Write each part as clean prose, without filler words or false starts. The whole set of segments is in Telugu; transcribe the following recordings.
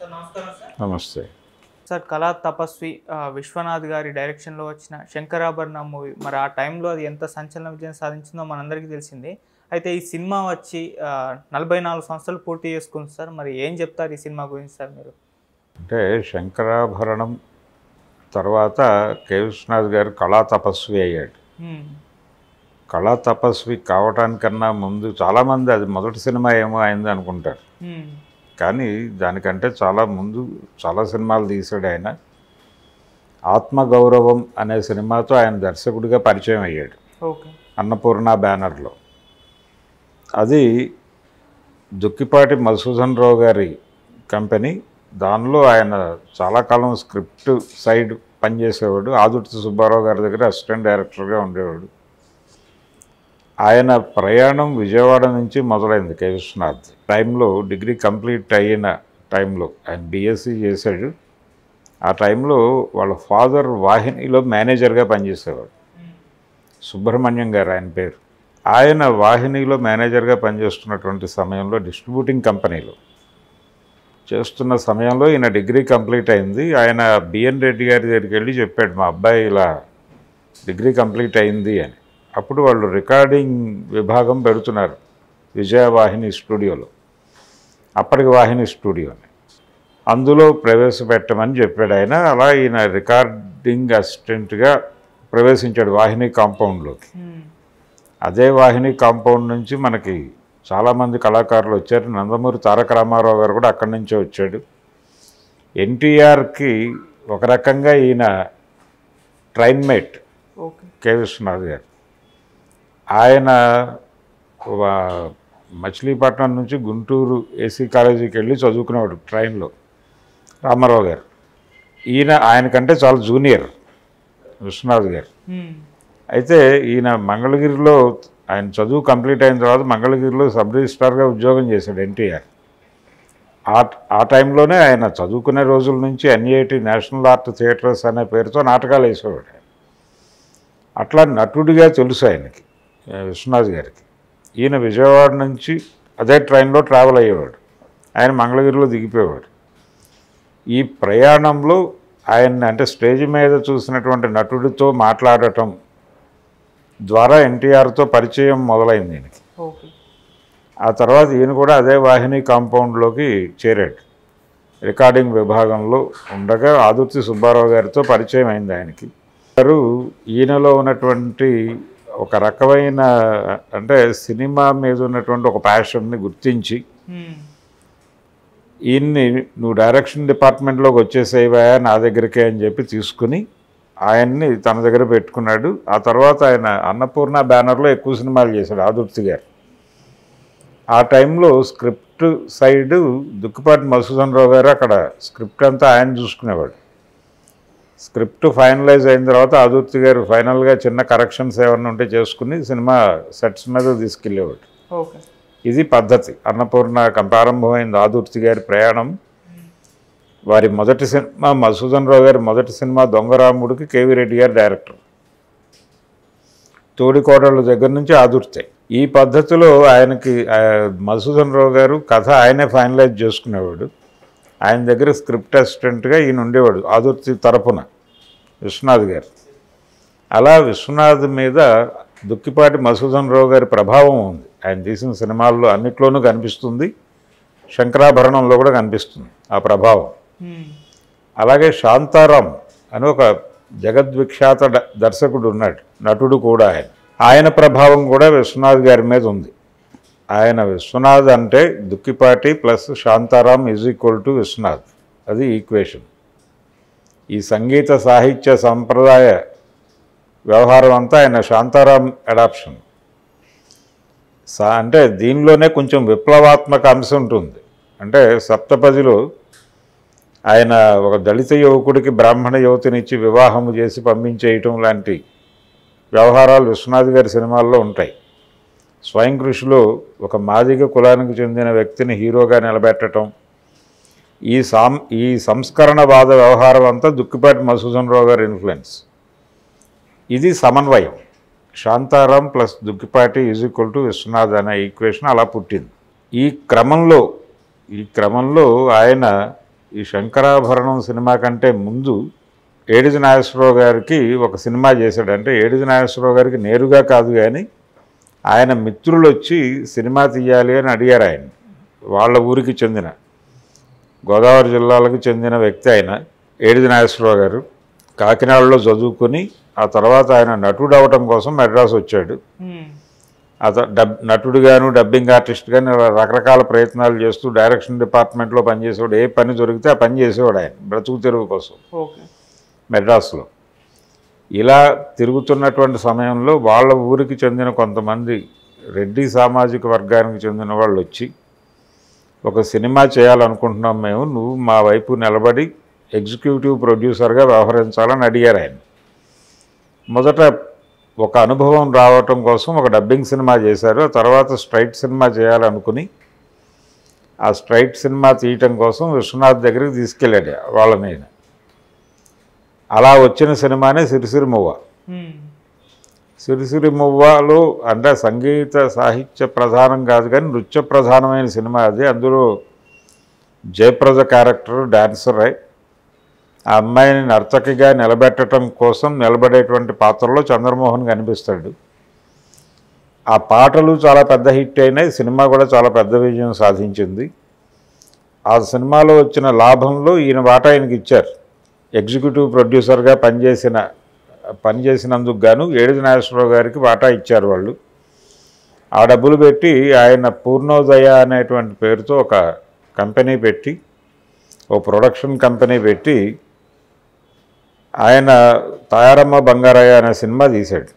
సార్ నమస్కారం సార్. నమస్తే సార్ కళా తపస్వి విశ్వనాథ్ గారి డైరెక్షన్లో వచ్చిన శంకరాభరణం మూవీ మరి ఆ టైంలో అది ఎంత సంచలన విజయం సాధించిందో మనందరికీ తెలిసింది. అయితే ఈ సినిమా వచ్చి 44 సంవత్సరాలు పూర్తి చేసుకుంది సార్. మరి ఏం చెప్తారు ఈ సినిమా గురించి సార్ మీరు? అంటే శంకరాభరణం తర్వాత కె విశ్వనాథ్ గారు కళా తపస్వి అయ్యాడు. కళా తపస్వి కావటానికన్నా ముందు చాలామంది అది మొదటి సినిమా ఏమో అయింది అనుకుంటారు, కానీ దానికంటే చాలా ముందు చాలా సినిమాలు తీశాడు ఆయన. ఆత్మగౌరవం అనే సినిమాతో ఆయన దర్శకుడిగా పరిచయం అయ్యాడు అన్నపూర్ణ బ్యానర్లో. అది దుక్కిపాటి మధుసూదన్ రావు గారి కంపెనీ. దానిలో ఆయన చాలా కాలం స్క్రిప్ట్ సైడ్ పనిచేసేవాడు. ఆదుర్తి సుబ్బారావు గారి దగ్గర అసిస్టెంట్ డైరెక్టర్గా ఉండేవాడు. ఆయన ప్రయాణం విజయవాడ నుంచి మొదలైంది. కె విశ్వనాథ్ టైంలో డిగ్రీ కంప్లీట్ అయిన టైంలో ఆయన బీఎస్సీ చేశాడు. ఆ టైంలో వాళ్ళ ఫాదర్ వాహినిలో మేనేజర్గా పనిచేసేవాడు. సుబ్రహ్మణ్యం గారు ఆయన పేరు. ఆయన వాహినిలో మేనేజర్గా పనిచేస్తున్నటువంటి సమయంలో డిస్ట్రిబ్యూటింగ్ కంపెనీలో చేస్తున్న సమయంలో ఈయన డిగ్రీ కంప్లీట్ అయింది. ఆయన బిఎన్ రెడ్డి గారి దగ్గరికి వెళ్ళి చెప్పాడు, మా అబ్బాయి ఇలా డిగ్రీ కంప్లీట్ అయింది అని. అప్పుడు వాళ్ళు రికార్డింగ్ విభాగం పెడుతున్నారు విజయవాహిని స్టూడియోలో, అప్పటికి వాహిని స్టూడియోని. అందులో ప్రవేశపెట్టమని చెప్పాడు ఆయన. అలా ఈయన రికార్డింగ్ అసిస్టెంట్గా ప్రవేశించాడు వాహిని కాంపౌండ్లోకి. అదే వాహిని కాంపౌండ్ నుంచి మనకి చాలామంది కళాకారులు వచ్చారు. నందమూరి తారక రామారావు గారు కూడా అక్కడి నుంచే వచ్చాడు. ఎన్టీఆర్కి ఒక రకంగా ఈయన ట్రైన్మేట్ కె విశ్వనాథ్ గారు. ఆయన మచిలీపట్నం నుంచి గుంటూరు ఏసీ కాలేజీకి వెళ్ళి చదువుకునేవాడు ట్రైన్లో రామారావు గారు. ఆయనకంటే చాలా జూనియర్ విశ్వనాథ్ గారు. అయితే ఈయన మంగళగిరిలో ఆయన చదువు కంప్లీట్ అయిన తర్వాత మంగళగిరిలో సబ్ రిజిస్ట్రార్గా ఉద్యోగం చేశాడు ఎన్టీఆర్. ఆ టైంలోనే ఆయన చదువుకునే రోజుల నుంచి ఎన్ఐటి నేషనల్ ఆర్ట్ థియేటర్స్ అనే పేరుతో నాటకాలు వేసేవాడు. అట్లా నటుడిగా తెలుసు ఆయనకి విశ్వనాథ్ గారికి. ఈయన విజయవాడ నుంచి అదే ట్రైన్లో ట్రావెల్ అయ్యేవాడు. ఆయన మంగళగిరిలో దిగిపోయేవాడు. ఈ ప్రయాణంలో ఆయన్ని అంటే స్టేజ్ మీద చూసినటువంటి నటుడితో మాట్లాడటం ద్వారా ఎన్టీఆర్తో పరిచయం మొదలైంది ఈయనకి. ఆ తర్వాత ఈయన కూడా అదే వాహిని కాంపౌండ్లోకి చేరాడు. రికార్డింగ్ విభాగంలో ఉండగా ఆదుర్తి సుబ్బారావు గారితో పరిచయం అయింది ఆయనకి. గారు ఈయనలో ఉన్నటువంటి ఒక రకమైన అంటే సినిమా మీద ఉన్నటువంటి ఒక ప్యాషన్ని గుర్తించి ఈయన్ని నువ్వు డైరెక్షన్ డిపార్ట్మెంట్లోకి వచ్చేసేవా నా దగ్గరికే అని చెప్పి తీసుకుని ఆయన్ని తన దగ్గర పెట్టుకున్నాడు. ఆ తర్వాత ఆయన అన్నపూర్ణ బ్యానర్లో ఎక్కువ సినిమాలు చేశాడు ఆదుర్తి గారు. ఆ టైంలో స్క్రిప్ట్ సైడు దుక్కిపాటి మధుసూదన్ రావు గారు అక్కడ స్క్రిప్ట్ అంతా ఆయన చూసుకునేవాడు. స్క్రిప్ట్ ఫైనలైజ్ అయిన తర్వాత ఆదుర్తి గారు ఫైనల్గా చిన్న కరెక్షన్స్ ఏమన్నా ఉంటే చేసుకుని సినిమా సెట్స్ మీద తీసుకెళ్ళేవాడు. ఇది పద్ధతి. అన్నపూర్ణ ప్రారంభమైంది ఆదుర్తి గారి ప్రయాణం. వారి మొదటి సినిమా మధుసూదన్ రావు గారి మొదటి సినిమా దొంగరాముడికి కేవీ రెడ్డి గారు డైరెక్టర్. తోడికోడళ్ళ దగ్గర నుంచి ఆదుర్తే. ఈ పద్ధతిలో ఆయనకి మధుసూదన్ రావు గారు కథ ఆయనే ఫైనలైజ్ చేసుకునేవాడు. ఆయన దగ్గర స్క్రిప్ట్ అసిస్టెంట్గా ఈయన ఉండేవాడు ఆదుర్తి తరపున విశ్వనాథ్ గారు. అలా విశ్వనాథ్ మీద దుక్కిపాటి మధుసూదన్ రావు గారి ప్రభావం ఉంది. ఆయన తీసిన సినిమాల్లో అన్నిట్లోనూ కనిపిస్తుంది, శంకరాభరణంలో కూడా కనిపిస్తుంది ఆ ప్రభావం. అలాగే శాంతారాం అని ఒక జగద్విఖ్యాత దర్శకుడు ఉన్నాడు, నటుడు కూడా. ఆయన ప్రభావం కూడా విశ్వనాథ్ గారి మీద ఉంది. ఆయన విశ్వనాథ్ అంటే దుక్కిపాటి ప్లస్ శాంతారాం = విశ్వనాథ్. అది ఈక్వేషన్. ఈ సంగీత సాహిత్య సంప్రదాయ వ్యవహారం అంతా ఆయన శాంతారాం అడాప్షన్. అంటే దీనిలోనే కొంచెం విప్లవాత్మక అంశం ఉంటుంది. అంటే సప్తపదిలో ఆయన ఒక దళిత యువకుడికి బ్రాహ్మణ యువతినిచ్చి వివాహము చేసి పంపించేయటం లాంటి వ్యవహారాలు విశ్వనాథ్ గారి సినిమాల్లో ఉంటాయి. స్వయం కృషిలో ఒక మాదిగ కులానికి చెందిన వ్యక్తిని హీరోగా నిలబెట్టడం, ఈ సంస్కరణవాద వ్యవహారం అంతా దుక్కిపాటి మధుసూదన్ రావు గారి ఇన్ఫ్లుయెన్స్. ఇది సమన్వయం. శాంతారాం ప్లస్ దుక్కిపాటి = విశ్వనాథ్ అనే ఈక్వేషన్ అలా పుట్టింది. ఈ క్రమంలో ఆయన ఈ శంకరాభరణం సినిమా కంటే ముందు ఏడిది నాగేశ్వరరావు గారికి ఒక సినిమా చేశాడు. అంటే ఏడిది నాగేశ్వరరావు గారికి నేరుగా కాదు కానీ ఆయన మిత్రులు వచ్చి సినిమా తీయాలి అని అడిగారు. ఆయన వాళ్ళ ఊరికి చెందిన గోదావరి జిల్లాలకు చెందిన వ్యక్తి ఆయన ఏడిది నాగేశ్వరరావు గారు. కాకినాడలో చదువుకొని ఆ తర్వాత ఆయన నటుడు అవటం కోసం మెడ్రాస్ వచ్చాడు. నటుడుగాను డబ్బింగ్ ఆర్టిస్ట్ గాను రకరకాల ప్రయత్నాలు చేస్తూ డైరెక్షన్ డిపార్ట్మెంట్లో పనిచేసేవాడు. ఏ పని దొరికితే ఆ పని చేసేవాడు ఆయన బ్రతుకు తెరువు కోసం మెడ్రాస్లో. ఇలా తిరుగుతున్నటువంటి సమయంలో వాళ్ళ ఊరికి చెందిన కొంతమంది రెడ్డి సామాజిక వర్గానికి చెందిన వాళ్ళు వచ్చి ఒక సినిమా చేయాలనుకుంటున్నాం మేము, నువ్వు మా వైపు నిలబడి ఎగ్జిక్యూటివ్ ప్రొడ్యూసర్గా వ్యవహరించాలని అడిగారు ఆయన. మొదట ఒక అనుభవం రావటం కోసం ఒక డబ్బింగ్ సినిమా చేశారు. ఆ తర్వాత స్ట్రైట్ సినిమా చేయాలనుకుని ఆ స్ట్రైట్ సినిమా తీయటం కోసం విశ్వనాథ్ దగ్గరికి తీసుకెళ్ళాడు వాళ్ళని. అలా వచ్చిన సినిమానే సిరిసిరిమువ్వ. సిరిసిరిమువ్వలో అంటే సంగీత సాహిత్య ప్రధానం కాదు కానీ నృత్య ప్రధానమైన సినిమా అది. అందులో జయప్రద క్యారెక్టర్ డాన్సర్ ఆ అమ్మాయిని నర్తకిగా నిలబెట్టడం కోసం నిలబడేటువంటి పాత్రలో చంద్రమోహన్ కనిపిస్తాడు. ఆ పాటలు చాలా పెద్ద హిట్ అయినాయి, సినిమా కూడా చాలా పెద్ద విజయం సాధించింది. ఆ సినిమాలో వచ్చిన లాభంలో ఈయన వాటా ఆయనకి ఇచ్చారు. ఎగ్జిక్యూటివ్ ప్రొడ్యూసర్గా పనిచేసినందుకు గాను ఏడిది నాగేశ్వరరావు గారికి వాటా ఇచ్చారు వాళ్ళు. ఆ డబ్బులు పెట్టి ఆయన పూర్ణోదయ అనేటువంటి పేరుతో ఒక కంపెనీ పెట్టి, ఓ ప్రొడక్షన్ కంపెనీ పెట్టి ఆయన తాయారమ్మ బంగారయ్య అనే సినిమా తీశాడు.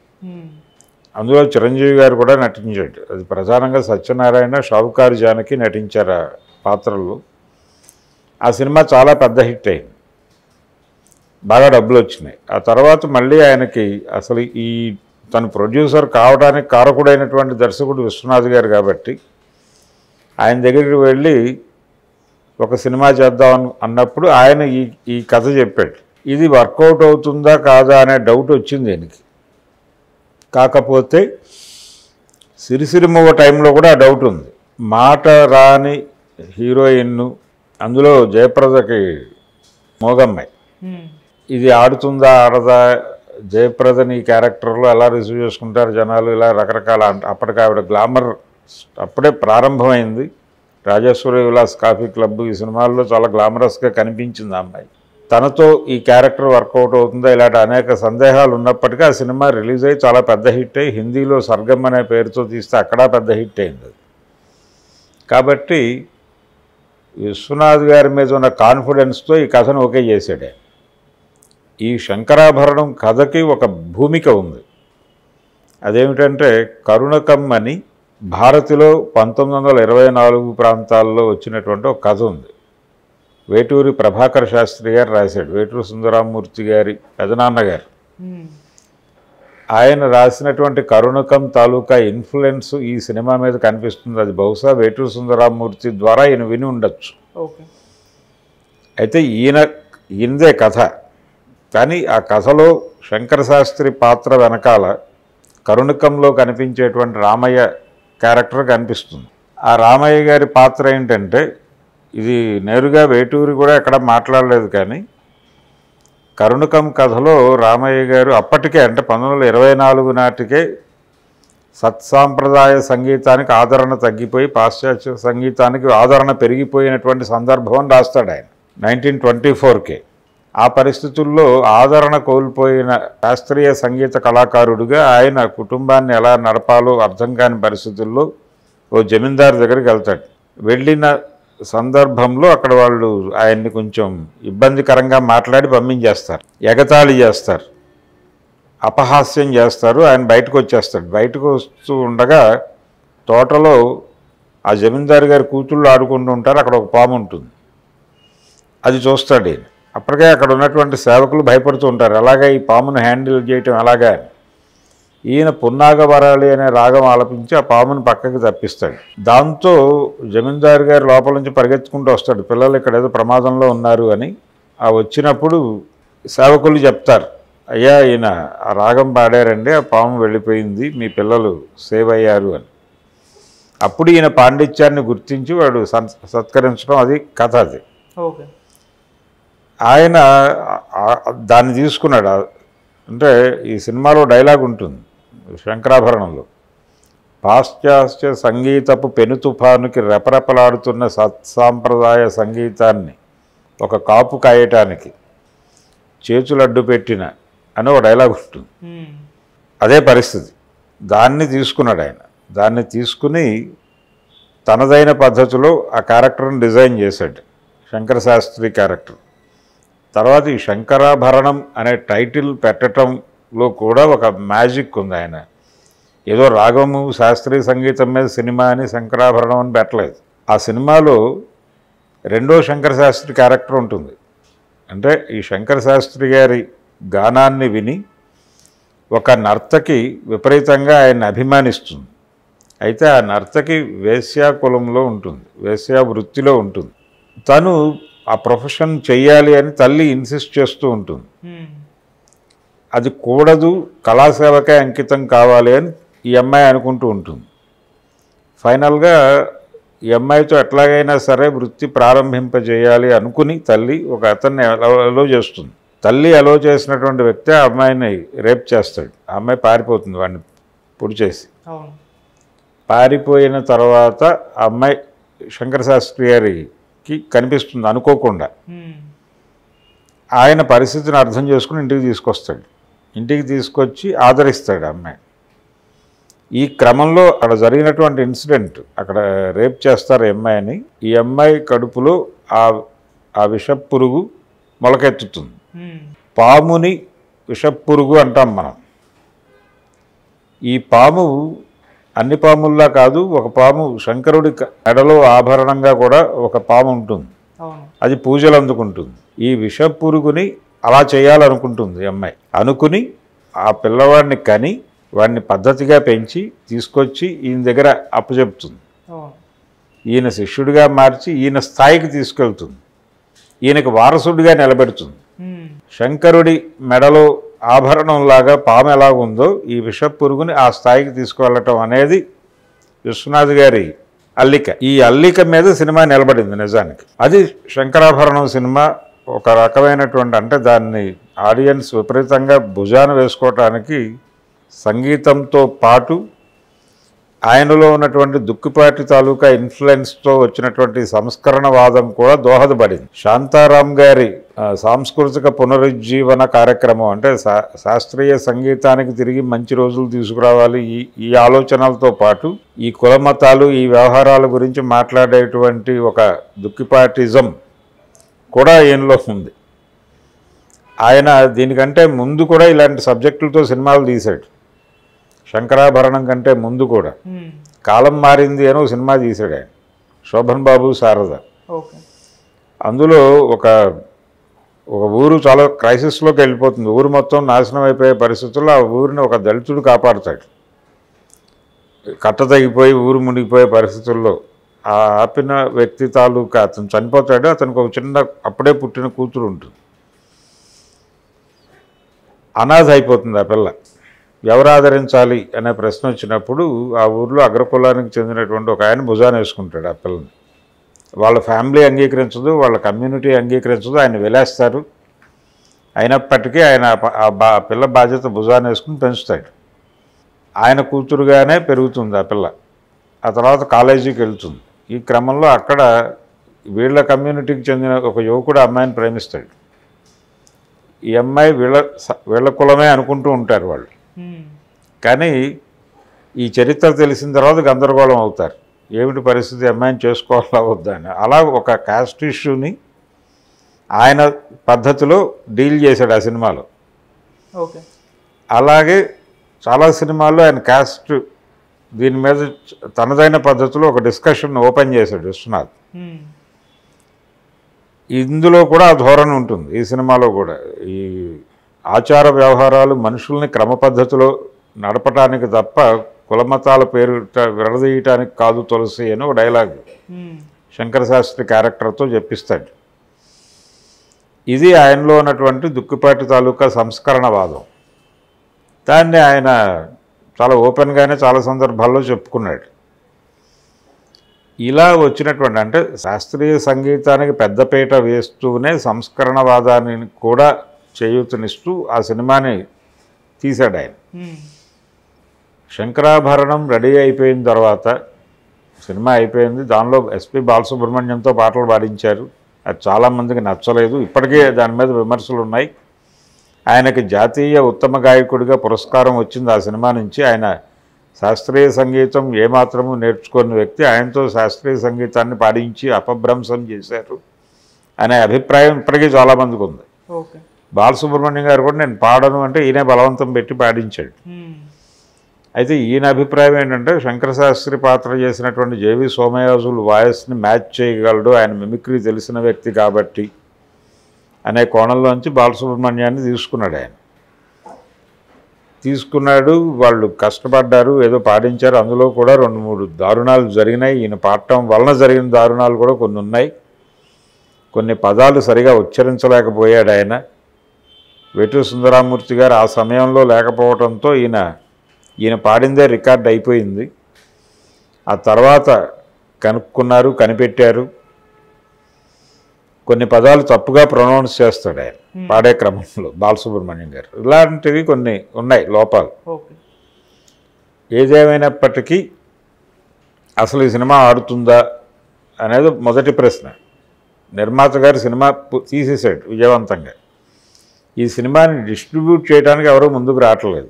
అందులో చిరంజీవి గారు కూడా నటించాడు. అది ప్రధానంగా సత్యనారాయణ, షావుకారు జానకి నటించారు ఆ పాత్రల్లో. ఆ సినిమా చాలా పెద్ద హిట్ అయింది, బాగా డబ్బులు వచ్చినాయి. ఆ తర్వాత మళ్ళీ ఆయనకి అసలు తను ప్రొడ్యూసర్ కావడానికి కారకుడైనటువంటి దర్శకుడు విశ్వనాథ్ గారు కాబట్టి ఆయన దగ్గరికి వెళ్ళి ఒక సినిమా చేద్దాం అన్నప్పుడు ఆయన ఈ కథ చెప్పాడు. ఇది వర్కౌట్ అవుతుందా కాదా అనే డౌట్ వచ్చింది ఆయనకి. కాకపోతే సిరిసిరిమువ్వ టైంలో కూడా ఆ డౌట్ ఉంది. మాట రాని హీరోయిన్ను, అందులో జయప్రదకి మోగమ్మాయి, ఇది ఆడుతుందా ఆడదా, జయప్రదని క్యారెక్టర్లో ఎలా రిసీవ్ చేసుకుంటారు జనాలు, ఇలా రకరకాల. అప్పటికి ఆవిడ గ్లామర్ అప్పుడే ప్రారంభమైంది. రాజేశ్వరి విలాస్ కాఫీ క్లబ్ ఈ సినిమాల్లో చాలా గ్లామరస్గా కనిపించింది ఆ అమ్మాయి. తనతో ఈ క్యారెక్టర్ వర్కౌట్ అవుతుందా, ఇలాంటి అనేక సందేహాలు ఉన్నప్పటికీ ఆ సినిమా రిలీజ్ అయ్యి చాలా పెద్ద హిట్ అయ్యి హిందీలో సర్గం అనే పేరుతో తీస్తే అక్కడ పెద్ద హిట్ అయింది. కాబట్టి విశ్వనాథ్ గారి మీద ఉన్న కాన్ఫిడెన్స్తో ఈ కథను ఓకే చేశాడే. ఈ శంకరాభరణం కథకి ఒక భూమిక ఉంది. అదేమిటంటే కరుణకం అని భారతిలో 1924 ప్రాంతాల్లో వచ్చినటువంటి ఒక కథ ఉంది. వేటూరి ప్రభాకర్ శాస్త్రి గారు రాశాడు. వేటూరి సుందరామూర్తి గారి పెదనాన్నగారు ఆయన రాసినటువంటి కరుణకం తాలూకా ఇన్ఫ్లుయెన్స్ ఈ సినిమా మీద కనిపిస్తుంది. అది బహుశా వేటూరి సుందరామూర్తి ద్వారా ఈయన విని ఉండొచ్చు. అయితే ఈయనదే కథ, కానీ ఆ కథలో శంకర శాస్త్రి పాత్ర వెనకాల కరుణకంలో కనిపించేటువంటి రామయ్య క్యారెక్టర్ కనిపిస్తుంది. ఆ రామయ్య గారి పాత్ర ఏంటంటే, ఇది నేరుగా వేటూరి కూడా ఎక్కడ మాట్లాడలేదు, కానీ కరుణకం కథలో రామయ్య గారు అప్పటికే అంటే 1924 నాటికే సత్సాంప్రదాయ సంగీతానికి ఆదరణ తగ్గిపోయి పాశ్చాత్య సంగీతానికి ఆదరణ పెరిగిపోయినటువంటి సందర్భం రాస్తాడు ఆయన 1924కే. ఆ పరిస్థితుల్లో ఆదరణ కోల్పోయిన శాస్త్రీయ సంగీత కళాకారుడిగా ఆయన కుటుంబాన్ని ఎలా నడపాలో అర్థం కాని పరిస్థితుల్లో ఓ జమీందారు దగ్గరికి వెళ్తాడు. వెళ్ళిన సందర్భంలో అక్కడ వాళ్ళు ఆయన్ని కొంచెం ఇబ్బందికరంగా మాట్లాడి పంపించేస్తారు, ఎగతాళి చేస్తారు, అపహాస్యం చేస్తారు. ఆయన బయటకు వచ్చేస్తాడు. బయటకు వస్తూ ఉండగా తోటలో ఆ జమీందారు గారి కూతుళ్ళు ఆడుకుంటూ ఉంటారు. అక్కడ ఒక పాము ఉంటుంది, అది చూస్తాడు ఈయన. అప్పటికే అక్కడ ఉన్నటువంటి సేవకులు భయపడుతూ ఉంటారు, అలాగే ఈ పామును హ్యాండిల్ చేయటం ఎలాగా. ఈయన పున్నాగవరాళి అనే రాగం ఆలపించి ఆ పామును పక్కకి తప్పిస్తాడు. దాంతో జమీందారు గారు లోపల నుంచి పరిగెత్తుకుంటూ వస్తాడు, పిల్లలు ఇక్కడ ఏదో ప్రమాదంలో ఉన్నారు అని. ఆ వచ్చినప్పుడు సేవకులు చెప్తారు, అయ్యా ఈయన ఆ రాగం పాడారండి, ఆ పాము వెళ్ళిపోయింది, మీ పిల్లలు సేవ్ అయ్యారు అని. అప్పుడు ఈయన పాండిత్యాన్ని గుర్తించి వాడు సత్కరించడం, అది కథ. అది ఆయన దాన్ని తీసుకున్నాడు. అంటే ఈ సినిమాలో డైలాగ్ ఉంటుంది శంకరాభరణంలో, పాశ్చాత్య సంగీతపు పెను తుఫానుకి రెపరెపలాడుతున్న సత్సాంప్రదాయ సంగీతాన్ని ఒక కాపు కాయటానికి చేతులడ్డు పెట్టిన అని ఒక డైలాగ్ ఉంటుంది. అదే పరిస్థితి. దాన్ని తీసుకున్నాడు ఆయన. దాన్ని తీసుకుని తనదైన పద్ధతిలో ఆ క్యారెక్టర్ని డిజైన్ చేశాడు, శంకర శాస్త్రి క్యారెక్టర్. తర్వాత ఈ శంకరాభరణం అనే టైటిల్ పెట్టడంలో కూడా ఒక మ్యాజిక్ ఉంది. ఆయన ఏదో రాగము శాస్త్రీయ సంగీతం మీద సినిమా అని శంకరాభరణం అని పెట్టలేదు. ఆ సినిమాలో రెండో శంకర శాస్త్రి క్యారెక్టర్ ఉంటుంది. అంటే ఈ శంకర శాస్త్రి గారి గానాన్ని విని ఒక నర్తకి విపరీతంగా ఆయన అభిమానిస్తుంది. అయితే ఆ నర్తకి వేశ్యా కులంలో ఉంటుంది, వేశ్యా వృత్తిలో ఉంటుంది. తను ఆ ప్రొఫెషన్ చెయ్యాలి అని తల్లి ఇన్సిస్ట్ చేస్తూ ఉంటుంది. అది కూడదు, కళాసేవకే అంకితం కావాలి అని ఈ అమ్మాయి అనుకుంటూ ఉంటుంది. ఫైనల్గా ఈ అమ్మాయితో ఎట్లాగైనా సరే వృత్తి ప్రారంభింపజేయాలి అనుకుని తల్లి ఒక అతన్ని అలో చేస్తుంది. తల్లి అలో చేసినటువంటి వ్యక్తి ఆ అమ్మాయిని రేప్ చేస్తాడు. ఆ అమ్మాయి పారిపోతుంది వాడిని పొడి చేసి. పారిపోయిన తర్వాత ఆ అమ్మాయి శంకర శాస్త్రి గారికి కనిపిస్తుంది అనుకోకుండా. ఆయన పరిస్థితిని అర్థం చేసుకుని ఇంటికి తీసుకొస్తాడు. ఇంటికి తీసుకొచ్చి ఆదరిస్తాడు ఆ అమ్మాయి. ఈ క్రమంలో అక్కడ జరిగినటువంటి ఇన్సిడెంట్, అక్కడ రేప్ చేస్తారు ఈ అమ్మాయిని. ఈ అమ్మాయి కడుపులో ఆ విషపురుగు మొలకెత్తుతుంది. పాముని విషపురుగు అంటాం మనం. ఈ పాము అన్ని పాముల్లా కాదు, ఒక పాము శంకరుడి మెడలో ఆభరణంగా కూడా ఒక పాము ఉంటుంది. అది పూజలు అందుకుంటుంది. ఈ విషపురుగుని అలా చేయాలనుకుంటుంది అమ్మాయి. అనుకుని ఆ పిల్లవాడిని కని వాడిని పద్ధతిగా పెంచి తీసుకొచ్చి ఈయన దగ్గర అప్పచెప్తుంది. ఈయన శిష్యుడిగా మార్చి ఈయన స్థాయికి తీసుకెళ్తుంది. ఈయనకు వారసుడిగా నిలబెడుతుంది. శంకరుడి మెడలో ఆభరణంలాగా పాము ఎలాగుందో ఈ విషపురుగుని ఆ స్థాయికి తీసుకువెళ్ళటం అనేది విశ్వనాథ్ గారి అల్లిక. ఈ అల్లిక మీద సినిమా నిలబడింది నిజానికి. అది శంకరాభరణం సినిమా ఒక రకమైనటువంటి, అంటే దాన్ని ఆడియన్స్ విపరీతంగా భుజాన వేసుకోవటానికి సంగీతంతో పాటు ఆయనలో ఉన్నటువంటి దుక్కిపాటి తాలూకా ఇన్ఫ్లుయెన్స్తో వచ్చినటువంటి సంస్కరణవాదం కూడా దోహదపడింది. శాంతారాం గారి సాంస్కృతిక పునరుజ్జీవన కార్యక్రమం, అంటే శాస్త్రీయ సంగీతానికి తిరిగి మంచి రోజులు తీసుకురావాలి, ఈ ఆలోచనలతో పాటు ఈ కులమతాలు ఈ వ్యవహారాల గురించి మాట్లాడేటువంటి ఒక దుక్కిపాటిజం కూడా ఈయనలో ఉంది. ఆయన దీనికంటే ముందు కూడా ఇలాంటి సబ్జెక్టులతో సినిమాలు తీశాడు. శంకరాభరణం కంటే ముందు కూడా కాలం మారింది అని ఒక సినిమా తీశాడు ఆయన, శోభన్ బాబు శారద. అందులో ఒక ఊరు చాలా క్రైసిస్లోకి వెళ్ళిపోతుంది. ఊరు మొత్తం నాశనం అయిపోయే పరిస్థితుల్లో ఆ ఊరిని ఒక దళితుడు కాపాడుతాడు. కట్ట తగ్గిపోయి ఊరు మునిగిపోయే పరిస్థితుల్లో ఆ ఆపిన వ్యక్తి తాలూకా అతను చనిపోతాడు. అతనికి ఒక చిన్న అప్పుడే పుట్టిన కూతురు ఉంటుంది. అనాథ అయిపోతుంది ఆ పిల్ల. ఎవరు ఆదరించాలి అనే ప్రశ్న వచ్చినప్పుడు ఆ ఊర్లో అగ్రకులానికి చెందినటువంటి ఒక ఆయన భుజాన వేసుకుంటాడు ఆ పిల్లని. వాళ్ళ ఫ్యామిలీ అంగీకరించదు, వాళ్ళ కమ్యూనిటీ అంగీకరించదు, ఆయన వెలేస్తారు. అయినప్పటికీ ఆయన ఆ పిల్ల బాధ్యత భుజాన వేసుకుని పెంచుతాడు. ఆయన కూతురుగానే పెరుగుతుంది ఆ పిల్ల. ఆ తర్వాత కాలేజీకి వెళ్తుంది. ఈ క్రమంలో అక్కడ వీళ్ళ కమ్యూనిటీకి చెందిన ఒక యువకుడు అమ్మాయిని ప్రేమిస్తాడు. ఈ అమ్మాయి వీళ్ళ కులమే అనుకుంటూ ఉంటారు వాళ్ళు. కానీ ఈ చరిత్ర తెలిసిన తర్వాత గందరగోళం అవుతారు. ఏమిటి పరిస్థితి, అమ్మాయిని చేసుకోవాలా వద్దా అని. అలా ఒక కాస్ట్ ఇష్యూని ఆయన పద్ధతిలో డీల్ చేశాడు ఆ సినిమాలో. అలాగే చాలా సినిమాల్లో ఆయన కాస్ట్ దీని మీద తనదైన పద్ధతిలో ఒక డిస్కషన్ ఓపెన్ చేశాడు విశ్వనాథ్. ఇందులో కూడా ఆ ధోరణి ఉంటుంది ఈ సినిమాలో కూడా. ఈ ఆచార వ్యవహారాలు మనుషుల్ని క్రమ పద్ధతిలో నడపటానికి తప్ప కులమతాల పేరు విడదీయటానికి కాదు తులసి అని ఒక డైలాగ్ శంకర శాస్త్రి క్యారెక్టర్తో చెప్పిస్తాడు. ఇది ఆయనలో ఉన్నటువంటి దుక్కిపాటి తాలూకా సంస్కరణవాదం. దాన్ని ఆయన చాలా ఓపెన్గానే చాలా సందర్భాల్లో చెప్పుకున్నాడు. ఇలా వచ్చినటువంటి అంటే శాస్త్రీయ సంగీతానికి పెద్దపీట వేస్తూనే సంస్కరణవాదాన్ని కూడా చేయూతనిస్తూ ఆ సినిమాని తీశాడు ఆయన. శంకరాభరణం రెడీ అయిపోయిన తర్వాత సినిమా అయిపోయింది. దానిలో ఎస్పి బాలసుబ్రహ్మణ్యంతో పాటలు పాడించారు. అది చాలామందికి నచ్చలేదు. ఇప్పటికే దాని మీద విమర్శలు ఉన్నాయి. ఆయనకి జాతీయ ఉత్తమ గాయకుడిగా పురస్కారం వచ్చింది ఆ సినిమా నుంచి. ఆయన శాస్త్రీయ సంగీతం ఏమాత్రము నేర్చుకున్న వ్యక్తి. ఆయనతో శాస్త్రీయ సంగీతాన్ని పాడించి అపభ్రంశం చేశారు అనే అభిప్రాయం ఇప్పటికీ చాలామందికి ఉంది. బాలసుబ్రహ్మణ్యం గారు కూడా నేను పాడను అంటే ఈయన బలవంతం పెట్టి పాడించాడు. అయితే ఈయన అభిప్రాయం ఏంటంటే శంకరశాస్త్రి పాత్ర చేసినటువంటి జేవి సోమయాజులు వాయిస్ని మ్యాచ్ చేయగలడు, ఆయన మిమిక్రీ తెలిసిన వ్యక్తి కాబట్టి అనే కోణంలోంచి బాలసుబ్రహ్మణ్యాన్ని తీసుకున్నాడు. ఆయన తీసుకున్నాడు. వాళ్ళు కష్టపడ్డారు, ఏదో పాడించారు. అందులో కూడా 2-3 దారుణాలు జరిగినాయి. ఈయన పాడటం వలన జరిగిన దారుణాలు కూడా కొన్ని ఉన్నాయి. కొన్ని పదాలు సరిగా ఉచ్చరించలేకపోయాడు ఆయన. వెటు సుందరామూర్తి గారు ఆ సమయంలో లేకపోవడంతో ఈయన పాడిందే రికార్డ్ అయిపోయింది. ఆ తర్వాత కనుక్కున్నారు, కనిపెట్టారు. కొన్ని పదాలు తప్పుగా ప్రొనౌన్స్ చేస్తాడు ఆయన పాడే క్రమంలో బాలసుబ్రహ్మణ్యం గారు. ఇలాంటివి కొన్ని ఉన్నాయి లోపాలు. ఏదేమైనప్పటికీ అసలు ఈ సినిమా ఆడుతుందా అనేది మొదటి ప్రశ్న. నిర్మాత గారు సినిమా తీసేశాడు విజయవంతంగా. ఈ సినిమాని డిస్ట్రిబ్యూట్ చేయడానికి ఎవరూ ముందుకు రావట్లేదు.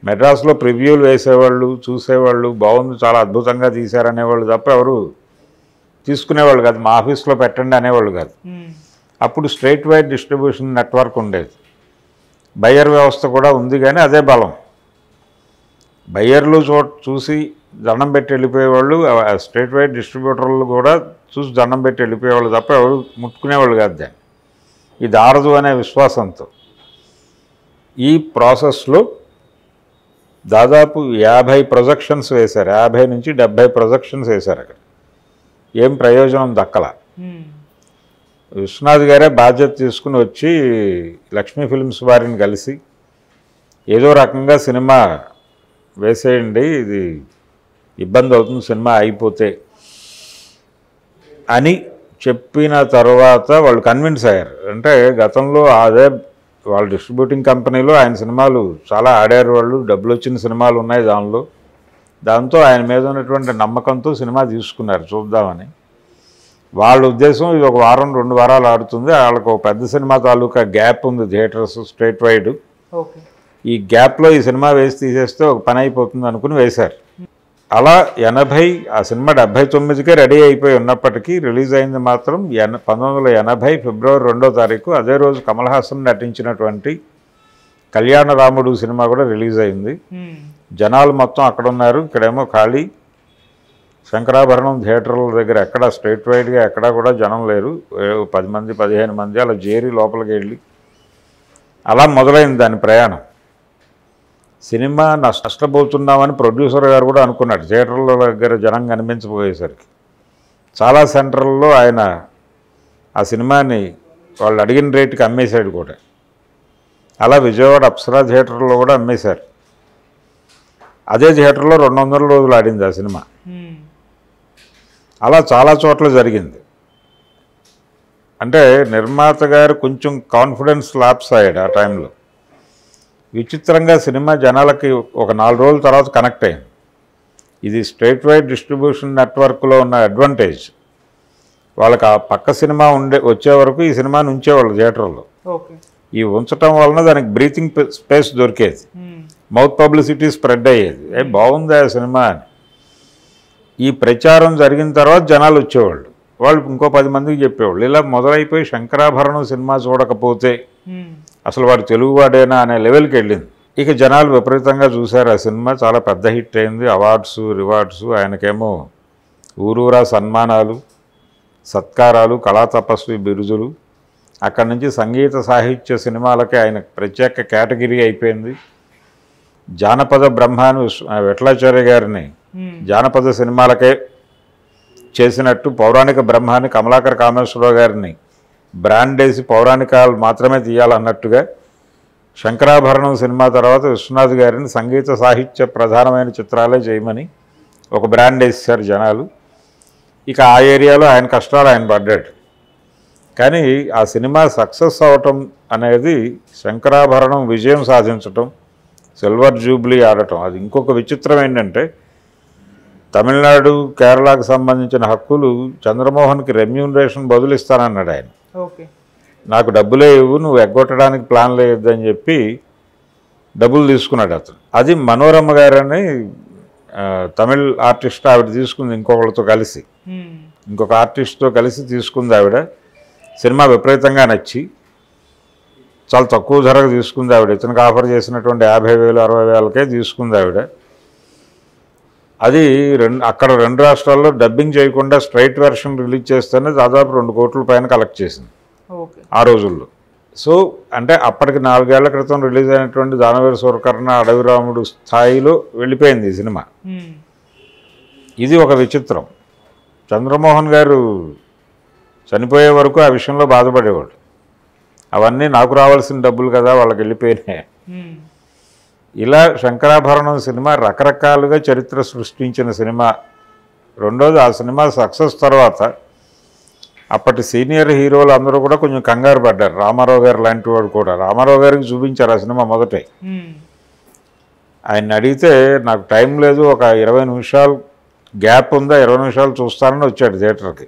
మెడ్రాస్లో ప్రివ్యూలు వేసేవాళ్ళు, చూసేవాళ్ళు, బాగుంది, చాలా అద్భుతంగా తీశారనేవాళ్ళు తప్ప ఎవరు తీసుకునేవాళ్ళు కాదు. మా ఆఫీస్లో పెట్టండి అనేవాళ్ళు కాదు. అప్పుడు స్ట్రైట్ వైడ్ డిస్ట్రిబ్యూషన్ నెట్వర్క్ ఉండేది. బయ్యర్ వ్యవస్థ కూడా ఉంది, కానీ అదే బలం. బయ్యర్లు చూసి దండం పెట్టి వెళ్ళిపోయేవాళ్ళు, స్ట్రైట్ వైడ్ డిస్ట్రిబ్యూటర్లు కూడా చూసి దండం పెట్టి వెళ్ళిపోయేవాళ్ళు తప్ప ఎవరు ముట్టుకునేవాళ్ళు కాదు దాన్ని. ఇది ఆరదు అనే విశ్వాసంతో ఈ ప్రాసెస్లో దాదాపు 50 ప్రొజెక్షన్స్ వేశారు. 50 నుంచి 70 ప్రొజెక్షన్స్ వేశారు. అక్కడ ఏం ప్రయోజనం దక్కల. విశ్వనాథ్ గారే బాధ్యత తీసుకుని వచ్చి లక్ష్మీ ఫిల్మ్స్ వారిని కలిసి ఏదో రకంగా సినిమా వేసేయండి, ఇది ఇబ్బంది అవుతుంది సినిమా అయిపోతే అని చెప్పిన తర్వాత వాళ్ళు కన్విన్స్ అయ్యారు. అంటే గతంలో అదే వాళ్ళ డిస్ట్రిబ్యూటింగ్ కంపెనీలో ఆయన సినిమాలు చాలా ఆడారు. వాళ్ళు డబ్బులు వచ్చిన సినిమాలు ఉన్నాయి దాంతో ఆయన మీద ఉన్నటువంటి నమ్మకంతో సినిమా తీసుకున్నారు చూద్దామని. వాళ్ళ ఉద్దేశం ఇది 1 వారం 2 వారాలు ఆడుతుంది, వాళ్ళకు ఒక పెద్ద సినిమా తాలూకా గ్యాప్ ఉంది థియేటర్స్ స్ట్రైట్ వైడ్, ఈ గ్యాప్లో ఈ సినిమా వేసి తీసేస్తే ఒక పని అయిపోతుంది అనుకుని వేశారు. అలా 80 ఆ సినిమా 79కే రెడీ అయిపోయి ఉన్నప్పటికీ రిలీజ్ అయింది మాత్రం 1980 ఫిబ్రవరి 2వ తారీఖు. అదే రోజు కమల్ హాసన్ నటించినటువంటి కళ్యాణ రాముడు సినిమా కూడా రిలీజ్ అయింది. జనాలు మొత్తం అక్కడ ఉన్నారు, ఇక్కడేమో ఖాళీ. శంకరాభరణం థియేటర్ల దగ్గర ఎక్కడ స్ట్రైట్ వైడ్గా ఎక్కడా కూడా జనం లేరు. 10 మంది 15 మంది అలా చేరి లోపలికి వెళ్ళి అలా మొదలైంది దాని ప్రయాణం. సినిమా నష్టపోతున్నామని ప్రొడ్యూసర్ గారు కూడా అనుకున్నాడు. థియేటర్ల దగ్గర జనం కనిపించబోయేసరికి చాలా సెంటర్లలో ఆయన ఆ సినిమాని వాళ్ళు అడిగిన రేటుకి అమ్మేశాడు కూడా. అలా విజయవాడ అప్సరా థియేటర్లో కూడా అమ్మేశారు. అదే థియేటర్లో 200 రోజులు ఆడింది ఆ సినిమా. అలా చాలా చోట్ల జరిగింది. అంటే నిర్మాత గారు కొంచెం కాన్ఫిడెన్స్ లాప్స్ అయ్యాడు ఆ టైంలో. విచిత్రంగా సినిమా జనాలకి ఒక 4 రోజుల తర్వాత కనెక్ట్ అయింది. ఇది స్ట్రైట్ వైడ్ డిస్ట్రిబ్యూషన్ నెట్వర్క్లో ఉన్న అడ్వాంటేజ్. వాళ్ళకి ఆ పక్క సినిమా వచ్చే వరకు ఈ సినిమాని ఉంచేవాళ్ళు థియేటర్లో. ఈ ఉంచటం వలన దానికి బ్రీతింగ్ స్పేస్ దొరికేది, మౌత్ పబ్లిసిటీ స్ప్రెడ్ అయ్యేది. బాగుంది ఆ సినిమా అని. ఈ ప్రచారం జరిగిన తర్వాత జనాలు వచ్చేవాళ్ళు, వాళ్ళు ఇంకో 10 మందికి చెప్పేవాళ్ళు. ఇలా మొదలైపోయి శంకరాభరణం సినిమా చూడకపోతే అసలు వాడు తెలుగువాడేనా అనే లెవెల్కి వెళ్ళింది. ఇక జనాలు విపరీతంగా చూశారు ఆ సినిమా. చాలా పెద్ద హిట్ అయింది. అవార్డ్స్ రివార్డ్స్, ఆయనకేమో ఊరూరా సన్మానాలు, సత్కారాలు, కళా తపస్వి బిరుదులు. అక్కడి నుంచి సంగీత సాహిత్య సినిమాలకి ఆయన ప్రత్యేక కేటగిరీ అయిపోయింది. జానపద బ్రహ్మాను విఠలాచార్య గారిని జానపద సినిమాలకే చేసినట్టు పౌరాణిక బ్రహ్మాన్ని కమలాకర కామేశ్వరరావు గారిని బ్రాండ్ వేసి పౌరాణికాలు మాత్రమే తీయాలన్నట్టుగా శంకరాభరణం సినిమా తర్వాత విశ్వనాథ్ గారిని సంగీత సాహిత్య ప్రధానమైన చిత్రాలే చేయమని ఒక బ్రాండ్ వేసారు జనాలు. ఇక ఆ ఏరియాలో ఆయన కష్టాలు ఆయన పడ్డాడు. కానీ ఆ సినిమా సక్సెస్ అవటం అనేది, శంకరాభరణం విజయం సాధించటం, సిల్వర్ జూబ్లీ ఆడటం, అది ఇంకొక విచిత్రం ఏంటంటే తమిళనాడు కేరళకు సంబంధించిన హక్కులు చంద్రమోహన్కి రెమ్యూనరేషన్ బదులు ఇస్తానన్నాడు ఆయన. ఓకే, నాకు డబ్బులే ఇవ్వు, నువ్వు ఎగ్గొట్టడానికి ప్లాన్ లేదని చెప్పి డబ్బులు తీసుకున్నాడు అతను. అది మనోరమ గారని తమిళ్ ఆర్టిస్ట్, ఆవిడ తీసుకుంది ఇంకొకళ్ళతో కలిసి, ఇంకొక ఆర్టిస్ట్తో కలిసి తీసుకుంది ఆవిడ. సినిమా విపరీతంగా నచ్చి చాలా తక్కువ ధరకు తీసుకుంది ఆవిడ. ఇతనికి ఆఫర్ చేసినటువంటి 50,000 60,000కే తీసుకుంది ఆవిడ. అది అక్కడ 2 రాష్ట్రాల్లో డబ్బింగ్ చేయకుండా స్ట్రైట్ వెర్షన్ రిలీజ్ చేస్తేనే దాదాపు 2 కోట్ల పైన కలెక్ట్ చేసింది ఆ రోజుల్లో. సో అంటే అప్పటికి 4 ఏళ్ల క్రితం రిలీజ్ అయినటువంటి దానవీర సూరకర్ణ, అడవిరాముడు స్థాయిలో వెళ్ళిపోయింది ఈ సినిమా. ఇది ఒక విచిత్రం. చంద్రమోహన్ గారు చనిపోయే వరకు ఆ విషయంలో బాధపడేవాడు. అవన్నీ నాకు రావాల్సిన డబ్బులు కదా, వాళ్ళకి వెళ్ళిపోయినాయి. ఇలా శంకరాభరణం సినిమా రకరకాలుగా చరిత్ర సృష్టించిన సినిమా. రెండోది, ఆ సినిమా సక్సెస్ తర్వాత అప్పటి సీనియర్ హీరోలు అందరూ కూడా కొంచెం కంగారు పడ్డారు. రామారావు గారు లాంటి వాడు కూడా. రామారావు గారికి చూపించారు ఆ సినిమా మొదటే. ఆయన అడిగితే నాకు టైం లేదు, ఒక 20 నిమిషాలు గ్యాప్ ఉందా, 20 నిమిషాలు చూస్తానని వచ్చాడు థియేటర్కి.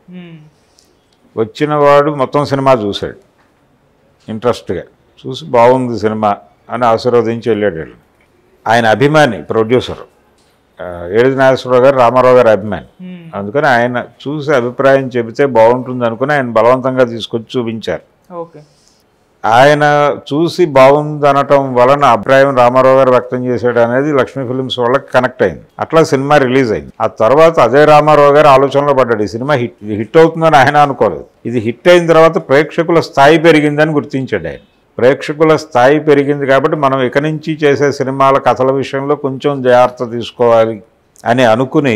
వచ్చిన వాడు మొత్తం సినిమా చూశాడు ఇంట్రెస్ట్గా. చూసి బాగుంది సినిమా అని ఆశీర్వదించి వెళ్ళాడు. ఆయన అభిమాని, ప్రొడ్యూసర్ ఏడిది నాగేశ్వరరావు గారు రామారావు గారి అభిమాని. అందుకని ఆయన చూసి అభిప్రాయం చెబితే బాగుంటుంది అనుకుని ఆయన బలవంతంగా తీసుకొచ్చి చూపించారు. ఆయన చూసి బాగుంది అనటం వలన అభిప్రాయం రామారావు గారు వ్యక్తం చేశాడు అనేది లక్ష్మీ ఫిలిమ్స్ వాళ్ళకి కనెక్ట్ అయింది. అట్లా సినిమా రిలీజ్ అయింది. ఆ తర్వాత అదే రామారావు గారు ఆలోచనలో పడ్డాడు, ఈ సినిమా హిట్ అవుతుందని ఆయన అనుకోలేదు. ఇది హిట్ అయిన తర్వాత ప్రేక్షకుల స్థాయి పెరిగిందని గుర్తించాడు ఆయన. ప్రేక్షకుల స్థాయి పెరిగింది కాబట్టి మనం ఇక నుంచి చేసే సినిమాల కథల విషయంలో కొంచెం జాగ్రత్త తీసుకోవాలి అని అనుకుని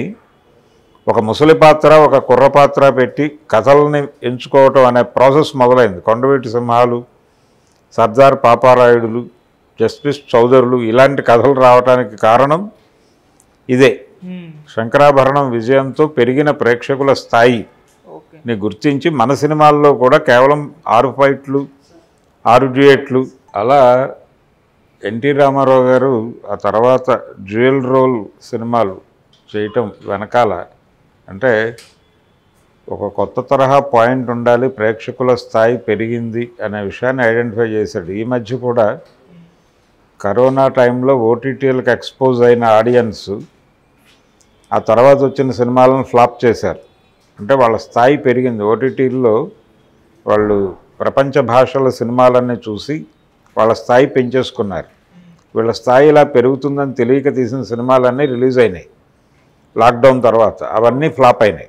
ఒక ముసలి పాత్ర, ఒక కుర్ర పాత్ర పెట్టి కథల్ని ఎంచుకోవటం అనే ప్రాసెస్ మొదలైంది. కొండవీటి సింహాలు, సర్దార్ పాపారాయుడులు, జస్టిస్ చౌదరులు ఇలాంటి కథలు రావడానికి కారణం ఇదే. శంకరాభరణం విజయంతో పెరిగిన ప్రేక్షకుల స్థాయిని గుర్తించి మన సినిమాల్లో కూడా కేవలం 6 ఫైట్లు, 6 డ్యూయెట్లు అలా ఎన్టీ రామారావు గారు ఆ తర్వాత డ్యూయల్ రోల్ సినిమాలు చేయటం వెనకాల అంటే ఒక కొత్త తరహా పాయింట్ ఉండాలి, ప్రేక్షకుల స్థాయి పెరిగింది అనే విషయాన్ని ఐడెంటిఫై చేశాడు. ఈ మధ్య కూడా కరోనా టైంలో ఓటీటీలకు ఎక్స్పోజ్ అయిన ఆడియన్స్ ఆ తర్వాత వచ్చిన సినిమాలను ఫ్లాప్ చేశారు. అంటే వాళ్ళ స్థాయి పెరిగింది. ఓటీటీల్లో వాళ్ళు ప్రపంచ భాషల సినిమాలన్నీ చూసి వాళ్ళ స్థాయి పెంచేసుకున్నారు. వీళ్ళ స్థాయి ఇలా పెరుగుతుందని తెలియక తీసిన సినిమాలన్నీ రిలీజ్ అయినాయి లాక్డౌన్ తర్వాత. అవన్నీ ఫ్లాప్ అయినాయి.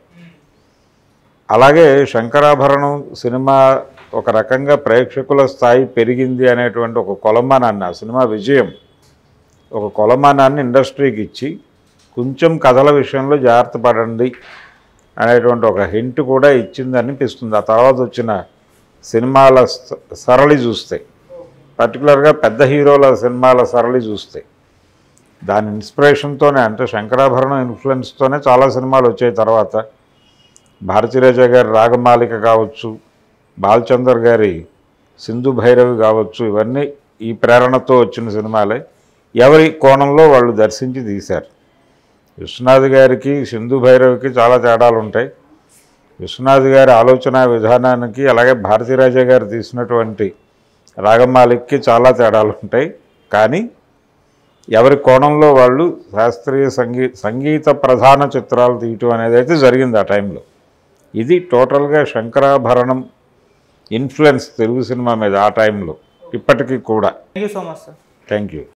అలాగే శంకరాభరణం సినిమా ఒక రకంగా ప్రేక్షకుల స్థాయి పెరిగింది అనేటువంటి ఒక కొలమానాన్ని, ఆ సినిమా విజయం ఒక కొలమానాన్ని ఇండస్ట్రీకి ఇచ్చి కొంచెం కథల విషయంలో జాగ్రత్త పడండి అనేటువంటి ఒక హింట్ కూడా ఇచ్చింది అనిపిస్తుంది. ఆ తర్వాత వచ్చిన సినిమాల సరళి చూస్తే, పర్టికులర్గా పెద్ద హీరోల సినిమాల సరళి చూస్తే దాని ఇన్స్పిరేషన్తోనే, అంటే శంకరాభరణం ఇన్ఫ్లుయెన్స్తోనే చాలా సినిమాలు వచ్చాయి. తర్వాత భారతీరాజ గారి రాగమాలిక కావచ్చు, బాలచందర్ గారి సింధు భైరవి కావచ్చు, ఇవన్నీ ఈ ప్రేరణతో వచ్చిన సినిమాలే. ఎవరి కోణంలో వాళ్ళు దర్శించి తీశారు. విశ్వనాథ్ గారికి సింధు భైరవికి చాలా తేడాలు ఉంటాయి. విశ్వనాథ్ గారి ఆలోచన విధానానికి అలాగే భారతీరాజ గారు తీసినటువంటి రాగమాలికకి చాలా తేడాలు ఉంటాయి. కానీ ఎవరి కోణంలో వాళ్ళు శాస్త్రీయ సంగీత ప్రధాన చిత్రాలు తీయటం అనేది అయితే జరిగింది ఆ టైంలో. ఇది టోటల్గా శంకరాభరణం ఇన్ఫ్లుయెన్స్ తెలుగు సినిమా మీద ఆ టైంలో, ఇప్పటికీ కూడా. Thank you so much sir. Thank you.